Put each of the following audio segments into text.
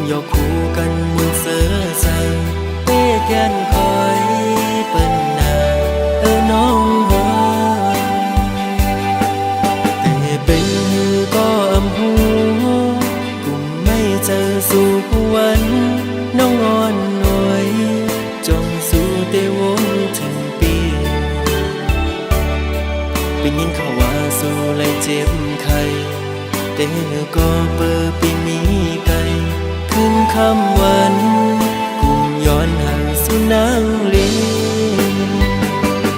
ยกคู่กันมุนเสือใส่เป้แกนคอยเปิ้นนาน้องหอแต่เป็นหือก็อำหูกุมไม่เจอสู่วันน้องอ่อนหน่อยจงสู่เตวนถึงปีเป็นยินเขาว่าสู่เลยเจ็บไข้แต่ก็เปิดปีมีไกลขึ้นคำวันกุมย้อนหาสู่นางลี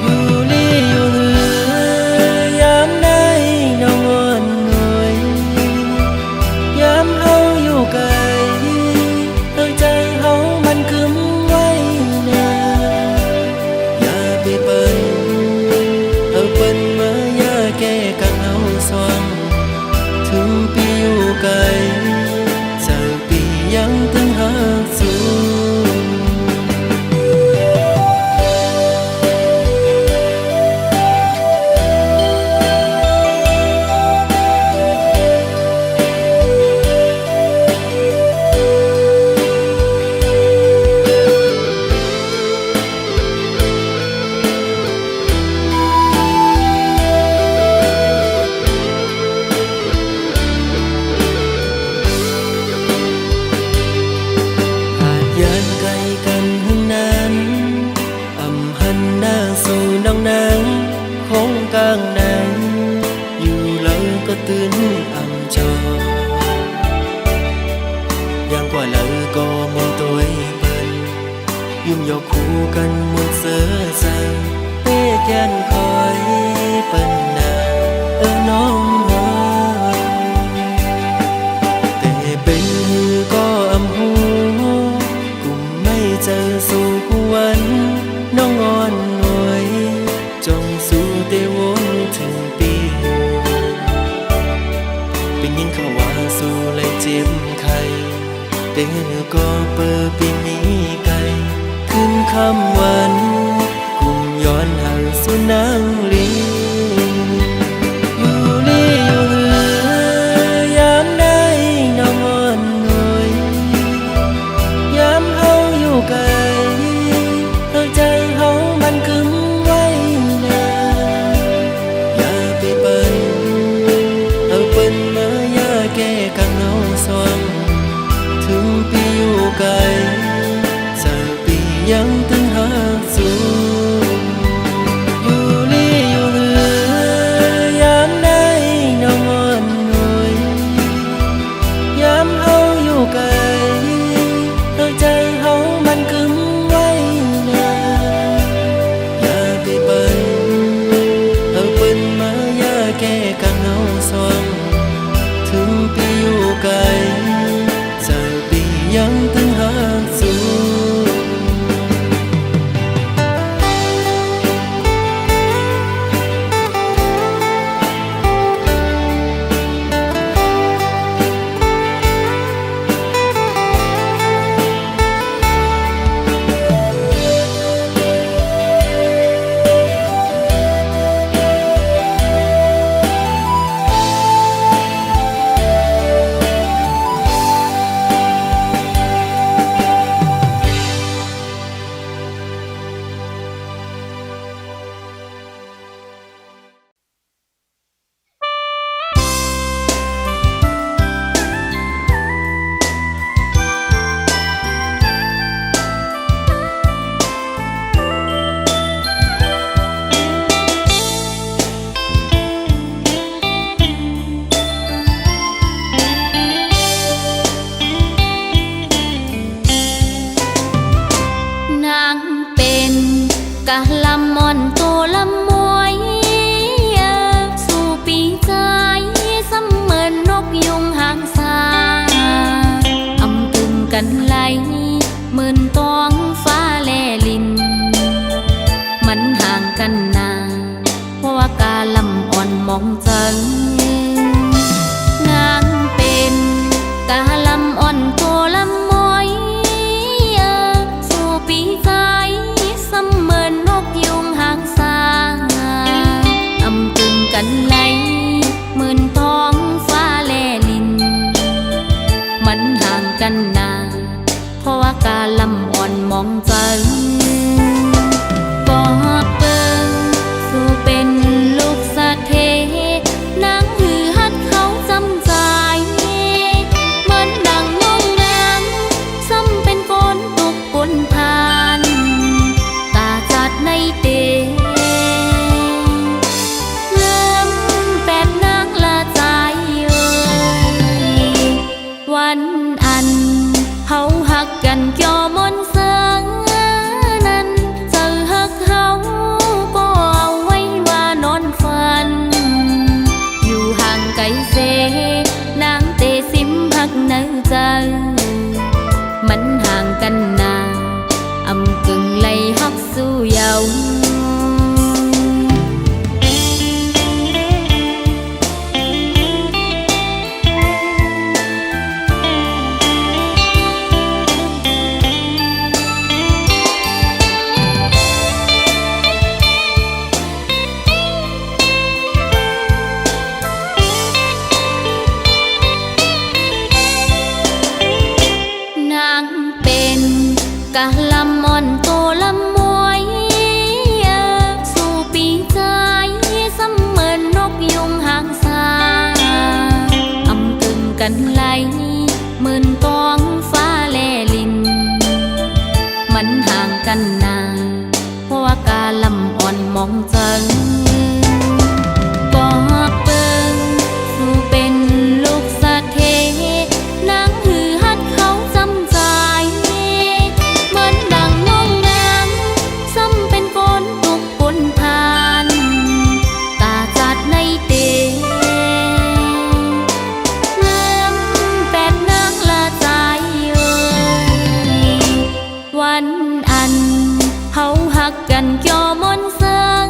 อยู่นี่อยู่เหือยามได้น้องอ่อนหน่อยยามเฮาอยู่ไกลใจเฮามันคึมไว้นาอย่าไปเปิ้นเปิ้นมาอย่าแก้กันเอาสว่างถึงปีอยู่ไกลเจอปียังตึงหาสู่กลางนั้นอยู่แล้วก็ตื่นอ่ำจอยังกว่าแล้วก็มองตัวเปิ้นยุ่มยกคู่กันมุนเสือใส่เป้แกนคอยเปิ้นนาน้องหอแต่เป็นหือก็อำหูกุมไม่เจอสู่วันน้องอ่อนหน่อยจงสู่เตวนถึงปีเป็นยินเขาว่าสู่เลยเจ็บไข้แต่ก็เปิดปีมีไกลขึ้นคำวันกุมย้อนหาสู่นางลีอยู่นี่อยู่เหือยามได้น้องอ่อนหน่อยยามเฮาอยู่ไกลใจเฮามันคึมไว้นาอย่าไปเปิ้นเปิ้นมาอย่าแก้กันเอาสว่างถึงปีอยู่ไกลเจอปียังตึงหาสู่อยู่นี่อยู่เหือยามได้น้องอ่อนหน่อยยามเฮาอยู่ไกลใจเฮามันคึมไว้นาอย่าไปเปิ้นเปิ้นมาอย่าแก้กันเอาสว่างถึงปีอยู่ไกลเจอปียังตึงหาสู่ กะลำมอนโตลำมวยสู่ปีใจเสมือนนกยุงหางสาอำตึงกันไหลหมื่นตองฟ้าแลลินมันห่างกันนานเพราะว่ากาลำอ่อนมองจังนางเป็นกาลำอ่อนโตลำมวยสู่ปีใจเสมือนนกยุงหางสาอำตึงกันไหลหมื่นท้องฟ้าแลลินมันห่างกันนาน ลำอ่อนมองจังบอกเบิ่งสู่เป็นลูกสะเทนางหือฮัดเขาจำใจมันดังงงงามซ้ำเป็นก้นตุกปนทานตาจัดในเตเริ่มแปดนางละใจวันอันเฮาหักกันเกี่ยวมนเสืองนั้นเจอหักเฮาก็เอาไว้ว่านอนฝันอยู่ห่างไกลเสนางเตสิมหักเนื้อใจมันห่างกันนาอำกึ่งไล่หักสู้เยาว์กะลำมอนโตลำมวยสู่ปีใจเสมือนนกยุงหางสาอำกึ่งกันไหลเหมือนกองฟ้าแลลินมันห่างกันนานเพราะว่ากะลำอ่อนมองจังบอกเบิ่งสู่เป็นลูกสะเทนางหือฮัดเขาจำใจกันเกี่ยวมนเสือง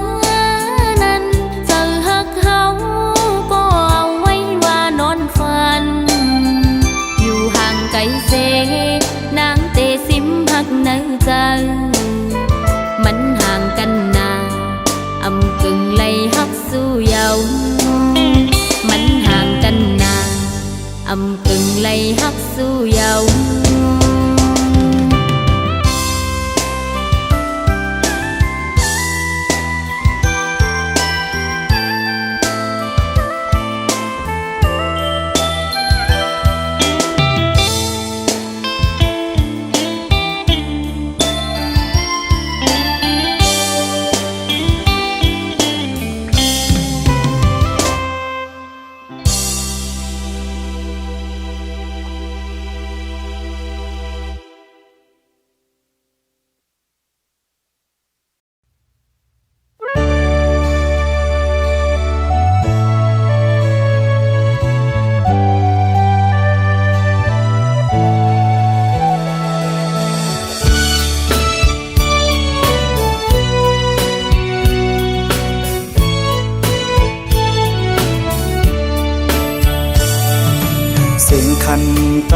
นั้นเจอหักเฮาก็เอาไว้ว่านอนฝันอยู่ห่างไกลเสนางเตสิมหักเนื้อใจมันห่างกันนาอำกึ่งไล่หักสู้เยาว์มันห่างกันนาอำกึ่งไล่หักสู้เยาว์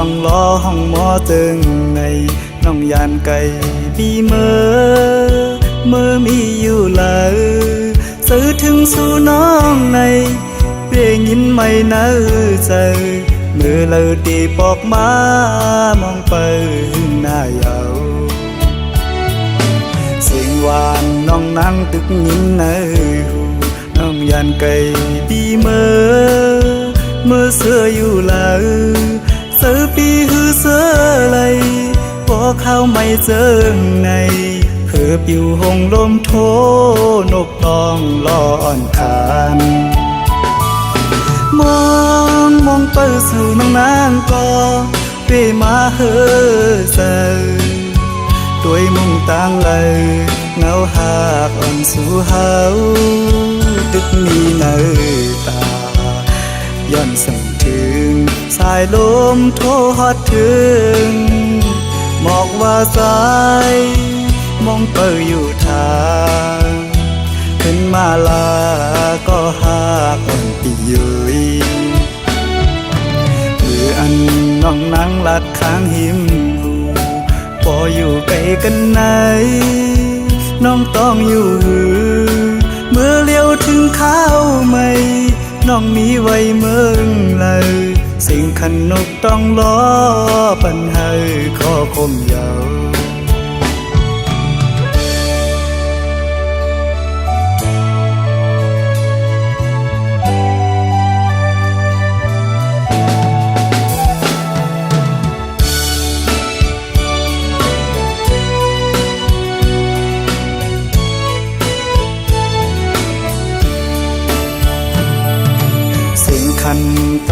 ต้องล้อห้องหมอตึงในน้องยานไก่บีเมื่อมีอยู่เลยซื้อถึงสู่น้องในเพียงยินไม่น่าใจเมื่อเราตีปอกมามองไปหน้าเยาเสียงหวานน้องนั่งตึกยินในหูน้องยานไก่บีเมื่อเสื้ออยู่เลยเสือปีหือเสือไหลพอเข้าไม่เจอในเพื่อปิวหงลมโทนกตองลอนคานมองไปสู่น้องนางก็เปมาเฮอเซด้วยมุงต่างเลยเงาหากอ่อนสู่เฮาดึกมีเนื้อตาย้อนสั่งถึงสายลมโทฮอดถึงหมอกว่าสายมองเปิดอยู่ทางขึ้นมาลาก็หากอ่อนปียุยหรืออันน้องนั่งลัดข้างหิมหูพออยู่ไกลกันไหนน้องต้องอยู่หือเมื่อเลี้ยวถึงข้าวไม่น้องมีไว้เมืองเลยสิ่งขันนกต้องล้อปันให้ขอคมยาว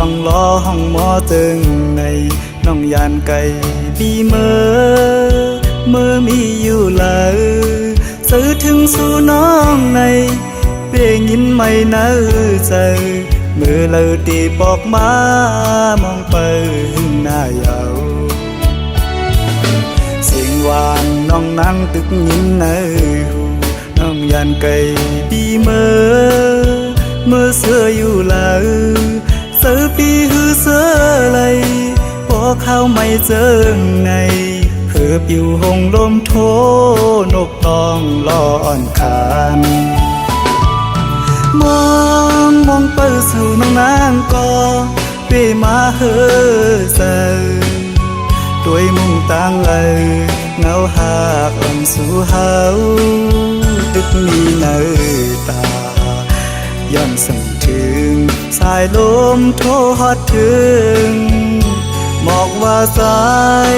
องล้อห้องหมอจึงในน้องยานไก่ดีเมื่อมีอยู่เลยสื่อถึงสู่น้องในเปียยินไม่เนื้อใจมือเลยตีบอกมามองไปหน้ายาวเสียงหวานน้องนั่งตึกยินเนื้อน้องยานไก่ดีเมื่อเสืออยู่เลยเสือปีหือเสือเลยพอเข้าไม่เจอในเพื่อปิวหงลมโทนกตองลอนคานมองไปสู่น้องนางก็เปมาเฮอเซด้วยมุ่งตั้งเลยเงาหากอ่อนสู่เฮาตึกมีเนื้อตาย้อนสั่งถึงสายลมโทฮอดถึงบอกว่าสาย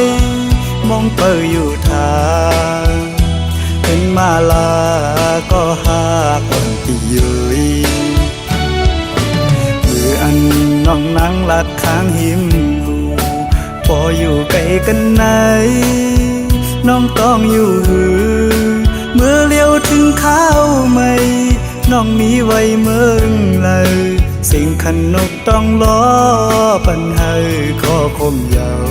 มองเปิดอยู่ทางเห็นมาลาก็หากอ่อนที่ยืยมืออันน้องนั่งลัดข้างหิมหูพออยู่ไกลกันไหนน้องต้องอยู่หือเมื่อเลี้ยวถึงข้าวไม่น้องมีไว้เมืองเลยสิ่งขันนกต้องล้อปันให้ข้อคมยาว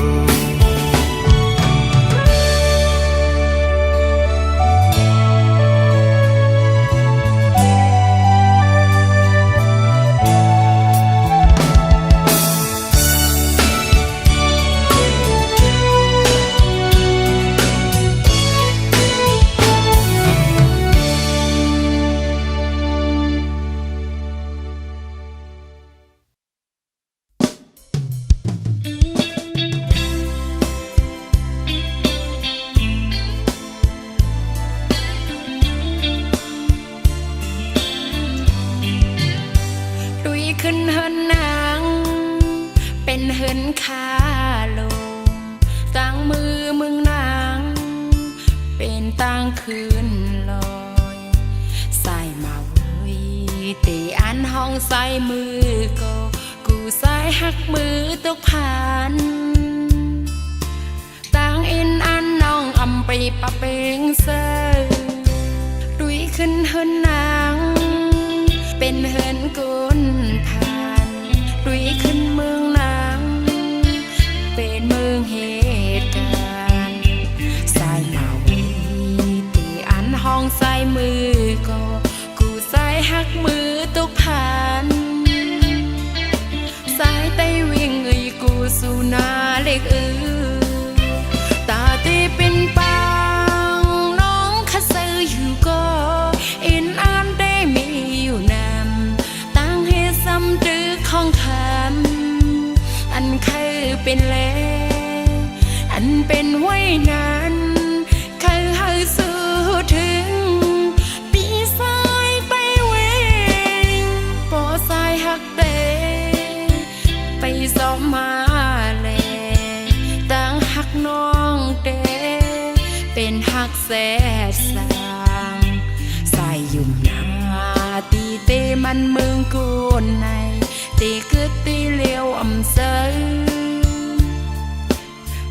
ขึ้นเฮินนางเป็นเฮินคาลงตั้งมือมึงนางเป็นตั้งคืนลอยใส่มาเว้ยตีอันห้องใส่มือก็กูใส่หักมือตกผ่านตั้งอินอันน้องอำไปปะเปงเซอดุยขึ้นเฮินนางเป็นเฮินกุนผ่านดุยขึ้นเมืองนางเป็นเมืองเหตุการณ์สายมาวีตีอันห้องใส่มือก็กูใส่หักมือตกผ่านสายไตวิ่งกูสู่นาเล็กตาตีเป็นปังน้องคัดซื้ออยู่ก็อินอันได้มีอยู่นำตั้งให้ซ้ำดื้อของคำอันเคยเป็นแลอันเป็นไว้นานเคยให้สู้ถึงปีสายไปเวงปอสายหักเตไปสอบมาแลตั้งหักน้องเตเป็นหักแสดสางใส่ยุ่มนาตีเตมันเมืองกูนในตีกึดตีเลี้ยวอำเซอ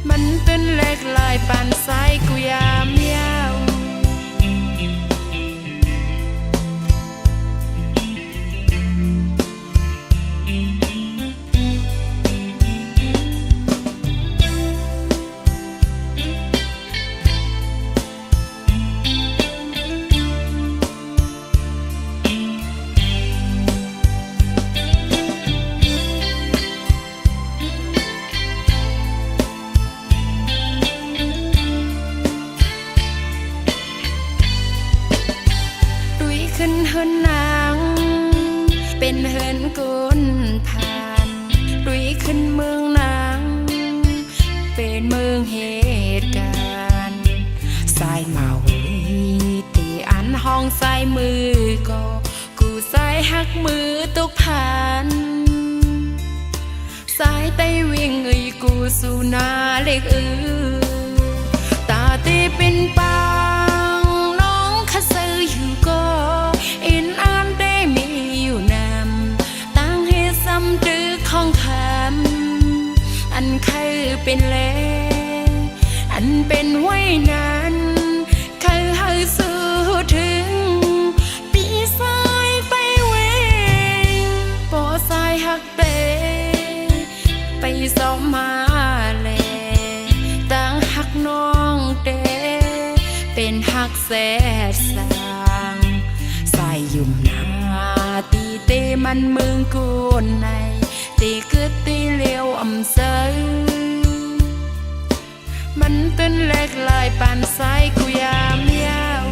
มันเป็นเล็กลายปานสายกูยามยาวขึ้นเฮินนางเป็นเฮินกุนผ่านดุยขึ้นเมืองนางเป็นเมืองเหตุการณ์สายมาวีตีอันห้องใส่มือก็กูใส่หักมือตกผ่านสายไตวิ่งกูสู่นาเล็กตาตีเป็นปังน้องคัดซื้ออยู่ก็อินอันได้มีอยู่นำตั้งให้ซ้ำดื้อของค เป็นแลอันเป็นไว้นั้นเขาให้ซื้อถึงปีสายไปเวงปอสายหักเตไปสอบมาแลต่างหักน้องเตเป็นหักแสดสางใส่ยุ่มนาตีเตมันเมืองกูในตีกึดตีเลี้ยวอำเซอมันต้นเล็กลายปานสายกูยามยาว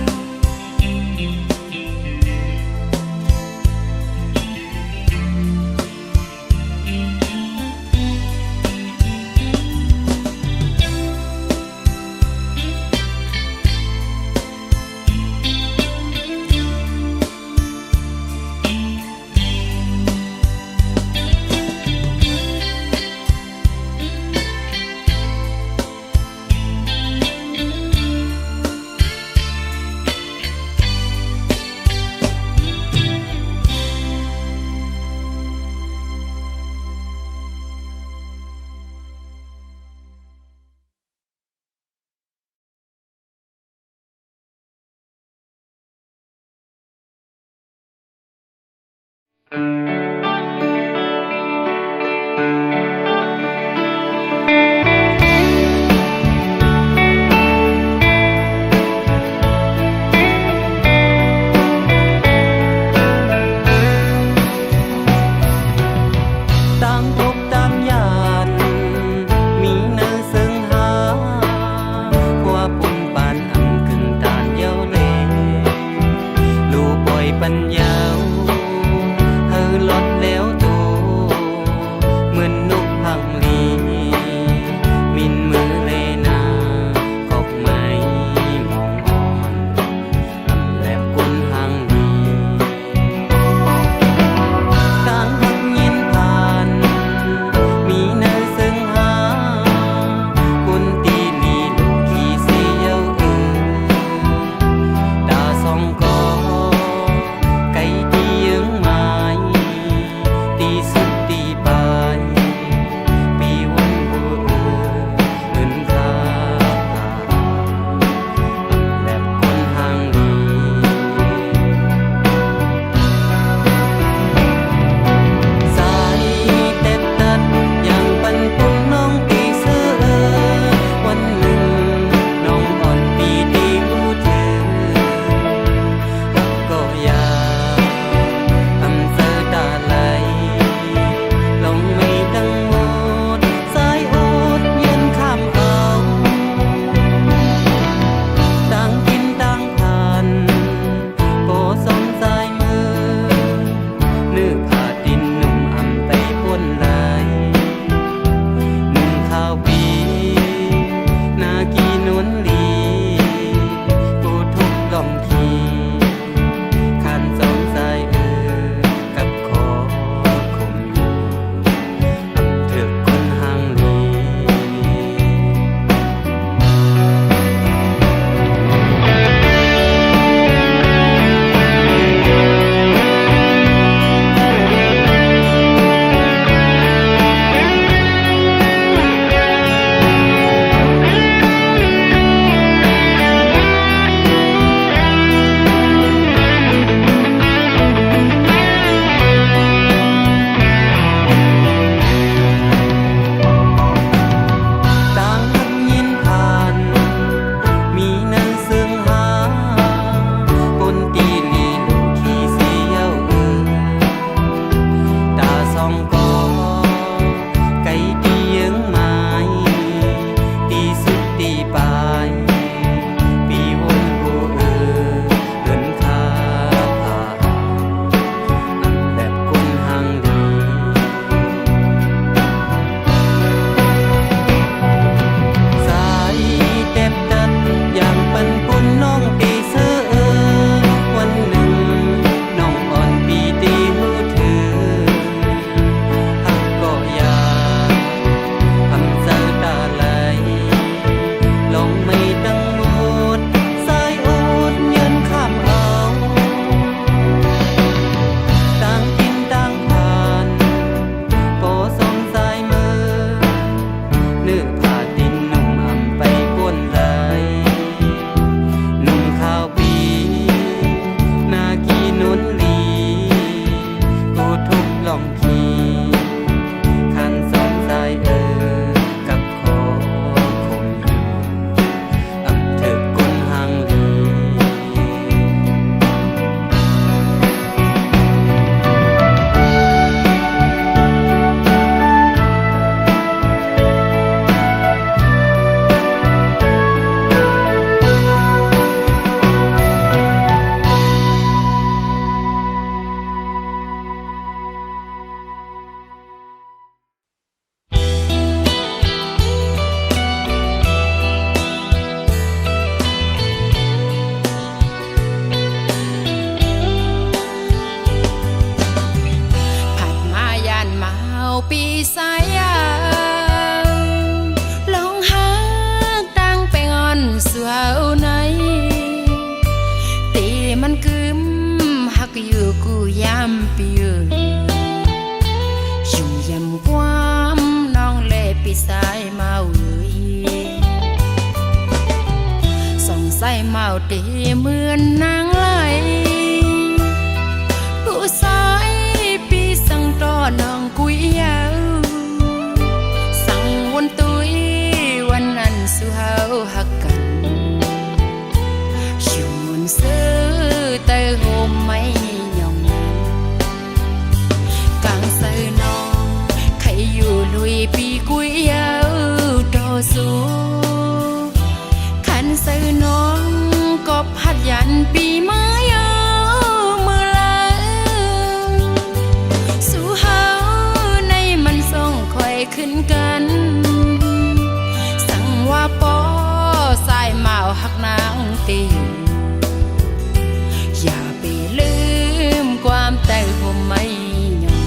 ปัญญาเฮอ เมาเตเหมือนนางไหลผู้สายปีสั่งต่อน้องกุยยาวสั่งวนตุยวันนั้นสู่เฮาหักกันชูนซื้อเตอโฮมไม่ยองกางใส่น้องใครอยู่ลุยปีกุยยาวต่อสู้ขันใส่น้องก็พัดยันปีไม้เอามือละสู่เฮาในมันส่งคอยขึ้นกันสั่งว่าปอสายเมาหักนางตีอย่าไปลืมความแต่ผมไม่ยอม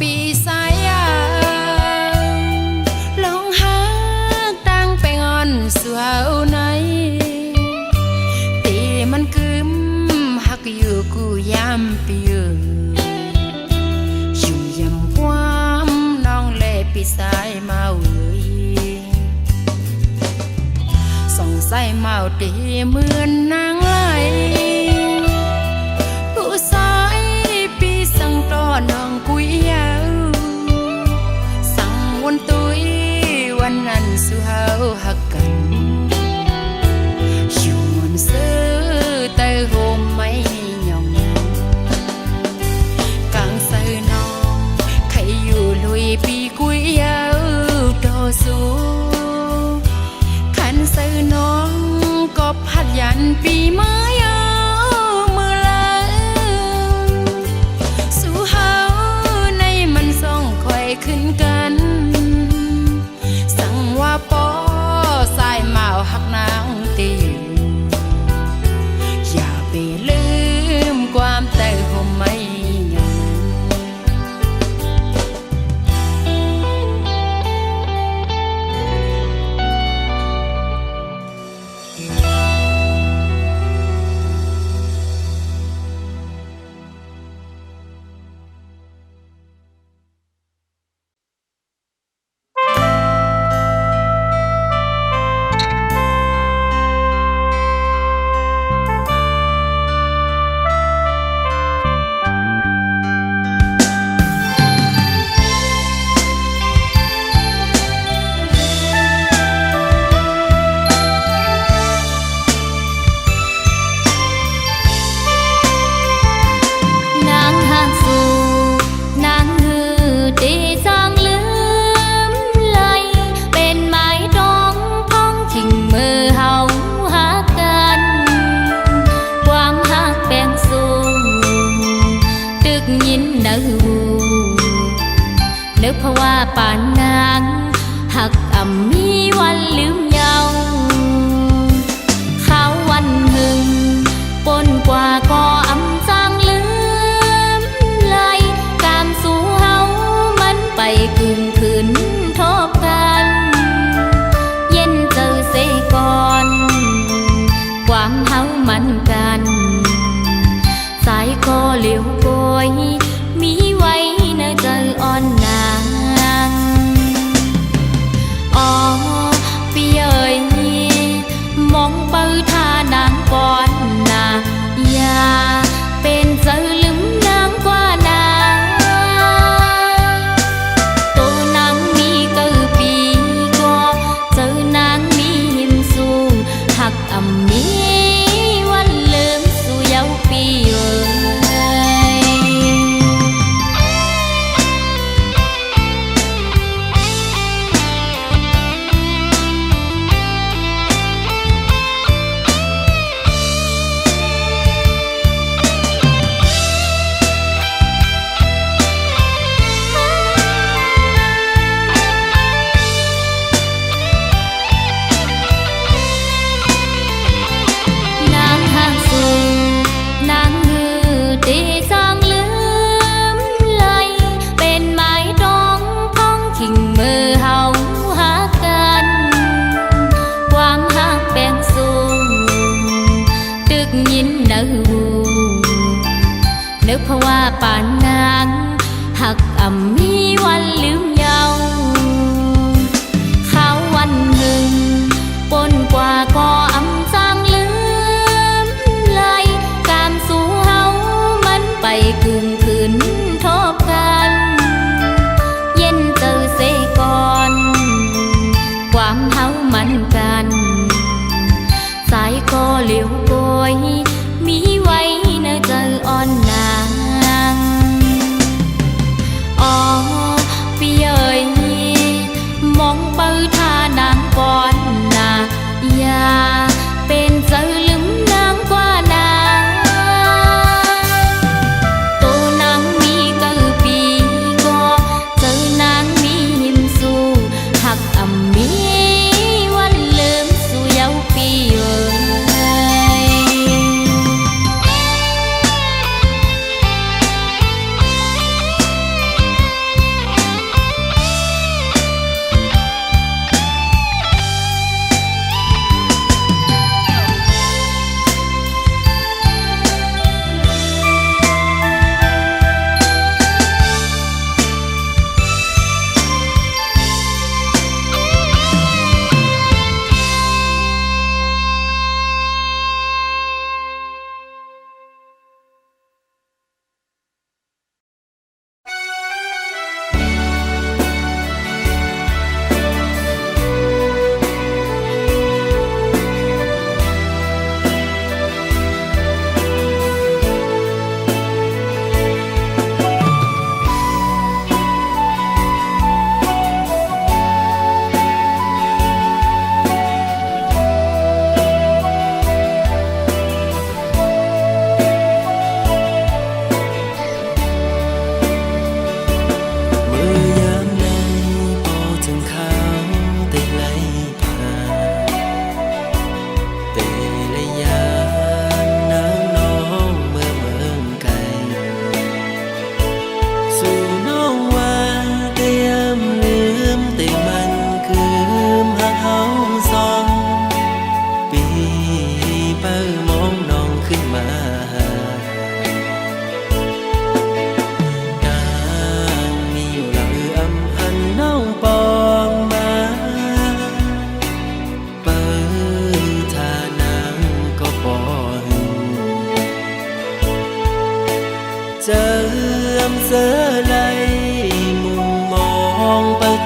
ปีสายลองหาตั้งไปงอนสู่เฮาไหนตีมันกึมหักอยู่กูยามปีอยู่ยำความน้องเล่ปีสายเมาส่องใส่เมาตีเหมือนนางไหลผู้สายปีสั่งต่อน้องกุยยาวสั่งวนตุยวันนั้นสู่เฮาหักกันชวนซื้อเตอโฮมไม่ยองกางใส่น้องใครอยู่ลุยปีกุยยาวต่อสู้ขันใส่น้องก็พัดยันปีไม้เอามือละสู่เฮาในมันส่งคอยขึ้นกันสั่งว่าปอสายเมาหักนางตีอย่าไปลืมความแต่ผมไม่ยอมนึกเพราะว่าป่านนางหักอ่ำมีวันลืมเยาเขาวันหึงปนกว่าก็อ่ำจางลืมเลยการสู่เฮามันไปกึ่งคืนทบกันเย็นเจอเสก่อนความเฮามันกันสายก็เหลียวโกยมีไว้ในใจอ่อนนาง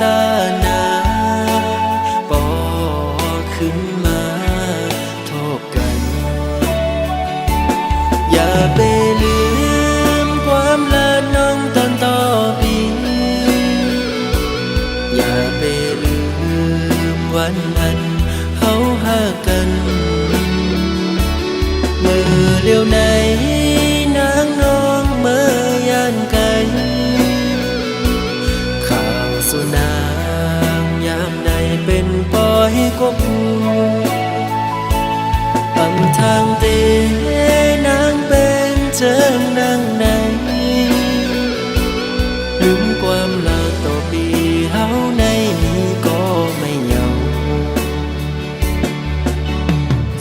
ตานางปอขึ้นมาทบกัน อย่าไปลืมความลาน้องตอนต่อปี อย่าไปลืมวันนั้นเฮาหากัน เมื่อเร็วไหนนางน้องเมื่อยานไกลข่าวสุนางยามใดเป็นปอยกบอำทางเตนางเป็นเจิงนางไหนลืมความลาต่อปีเฮาในนี้ก็ไม่เหงา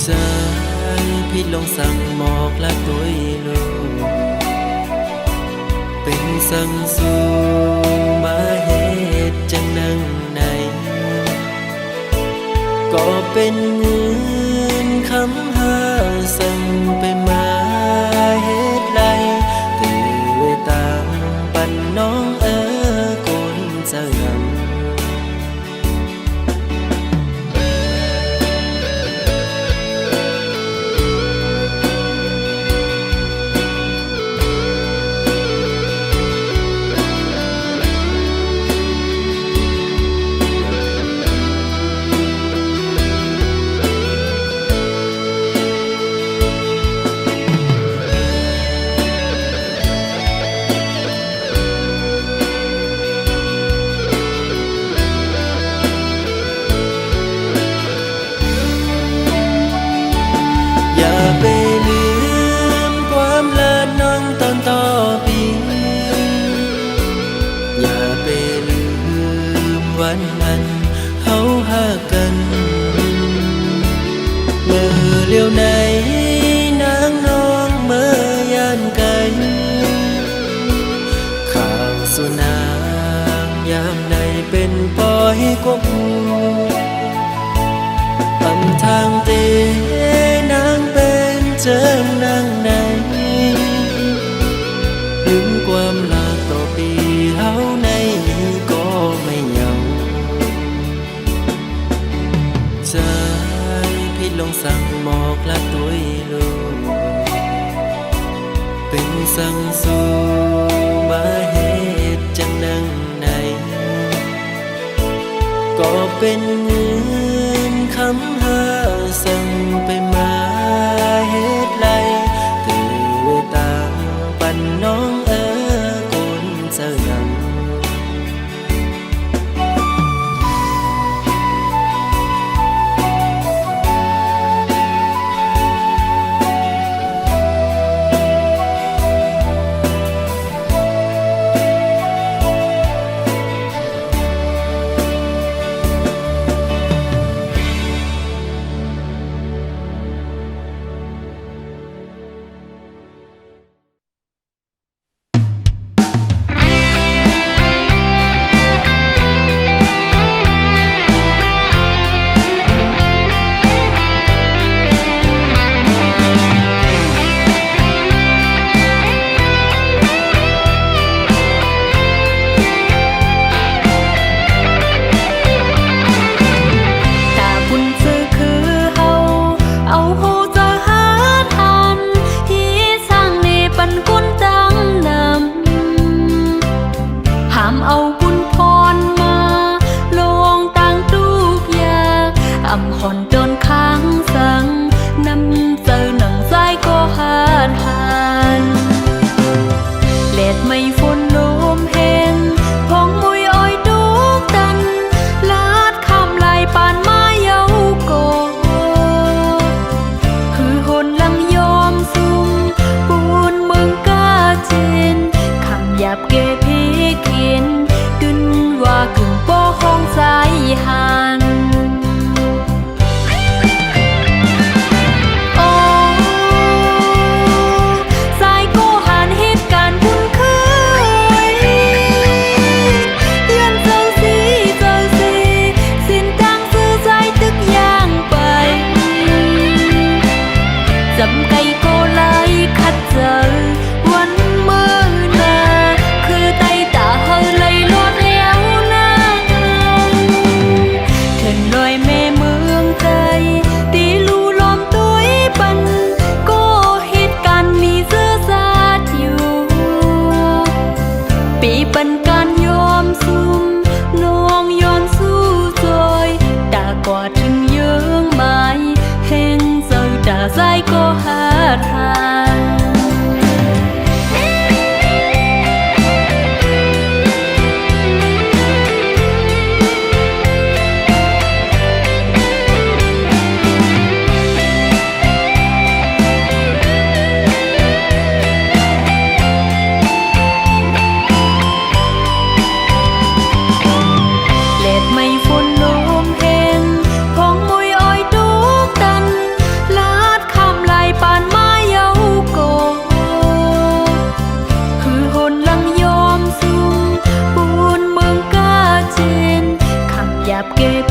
ใจพี่ลงสั่งหมอกละตัวลูกเป็นสั่งสู่มาเหตุจังนังในก็เป็นเงินคำหาสั่งไปมาเหตุไรตื่นตามปันน้องกุนเจิงอย่าไปลืมความลาน้องตอนต่อปี อย่าไปลืมวันนั้นเฮาหากัน เมื่อเร็วไหนนางน้องเมื่อยานไกลข่าวสุนางยามใดเป็นปอยกบอำทางเตนางเป็นเจิงนางไหนลืมความลาต่อปีเฮาในนี้ก็ไม่เหงาใจพี่ลงสั่งหมอกละตัวลูกเป็นสั่งสู่มาเหตุจังนังในก็เป็นเงินคำหาสั่งไปมาเหตุไรตื่นตามปันน้องกุนเจิง ห บเก็บ